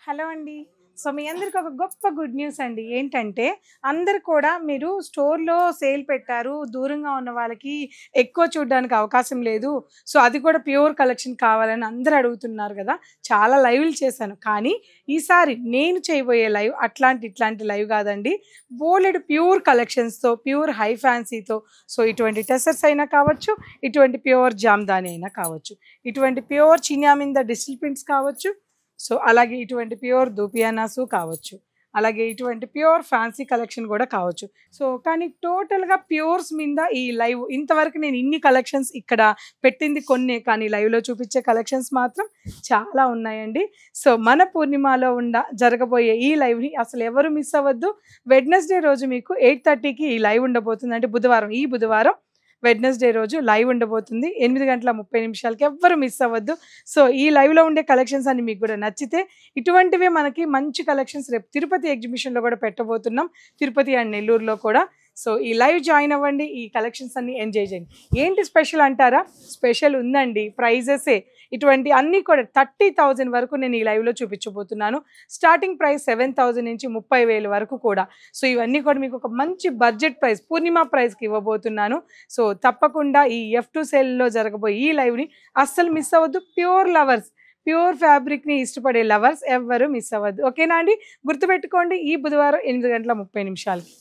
Hello అండి. So, మీ అందరికి ఒక గొప్ప గుడ్ న్యూస్ అండి. ఏంటంటే, అందరూ కూడా మీరు స్టోర్‌లో సేల్ పెట్టారు. దూరంగా ఉన్న వాళ్ళకి ఎక్కువ చూడడానికి అవకాశం లేదు. సో, అది కూడా ప్యూర్ కలెక్షన్ కావాలని అందరూ అడుగుతున్నారు గదా! చాలా లైవ్‌లు చేశాను. కానీ, ఈసారి నేను చేయబోయే లైవ్ ఇట్లాంటి లైవ్ గాదండి. బోలెడు ప్యూర్ కలెక్షన్స్‌తో, ప్యూర్ హై ఫ్యాన్సీతో సో, ఇటువంటి టెసర్స్ అయినా కావచ్చు, ఇటువంటి ప్యూర్ జామ్దాని అయినా కావచ్చు, ఇటువంటి ప్యూర్ చినియా మీద డిజిటల్ ప్రింట్స్ కావచ్చు, సో, అలాగే ఇటువంటి ప్యూర్ దూపియానాసు కావచ్చు. అలాగే ఇటువంటి ప్యూర్ ఫ్యాన్సీ కలెక్షన్ గూడా కావచ్చు. సో, కానీ టోటల్‌గా ప్యూర్స్ మీద ఈ లైవ్ ఇంతవరకు నేను ఇన్ని కలెక్షన్స్ ఇక్కడ పెట్టింది కొన్నే. కానీ లైవ్‌లో చూపించే కలెక్షన్స్ మాత్రం చాలా ఉన్నాయండి. సో, మన పూర్ణిమలో జరగబోయే ఈ లైవ్‌ని అసలు ఎవరు మిస్ అవ్వద్దు. వెడ్నెస్‌డే రోజు మీకు 8:30కి ఈ లైవ్ ఉండబోతుంది. అంటే ఈ బుధవారం వెడ్నెస్‌డే రోజు లైవ్ ఉండబోతుంది. 8:30 ఎవ్వరు మిస్ అవ్వద్దు. సో, ఈ లైవ్‌లో ఉండే కలెక్షన్స్ అన్ని మీకు గూడా నచ్చితే, ఇటువంటివే మనకి మంచి కలెక్షన్స్ రేపు తిరుపతి ఎగ్జిబిషన్‌లో గూడా పెట్టబోతున్నాం. తిరుపతి అండ్ నెల్లూరులో కూడా. సో, ఈ లైవ్ జాయిన్ అవ్వండి. ఈ కలెక్షన్స్ అన్ని ఎంజాయ్ చేయండి. ఏంటి స్పెషల్ అంటారా? స్పెషల్ ఉందండి. ప్రైజెసే. ఇటువంటి అన్నీ కూడా 30,000 వరకు నేను ఈ లైవ్‌లో చూపించబోతున్నాను. స్టార్టింగ్ ప్రైస్ 7,000 నుంచి 30,000 వరకు కూడా. సో, ఇవన్నీ కూడా మీకు ఒక మంచి బడ్జెట్ ప్రైస్, పూర్ణిమ ప్రైస్‌కి ఇవ్వబోతున్నాను. సో, తప్పకుండా ఈ F2 సేల్‌లో జరగబోయే ఈ లైవ్‌ని అస్సలు మిస్ అవ్వద్దు. ప్యూర్ లవర్స్, ప్యూర్ ఫ్యాబ్రిక్‌ని ఇష్టపడే లవర్స్ ఎవ్వరు మిస్ అవ్వద్దు. ఓకేనా అండి? గుర్తుపెట్టుకోండి ఈ బుధవారం 8:30 నిమిషాలకి.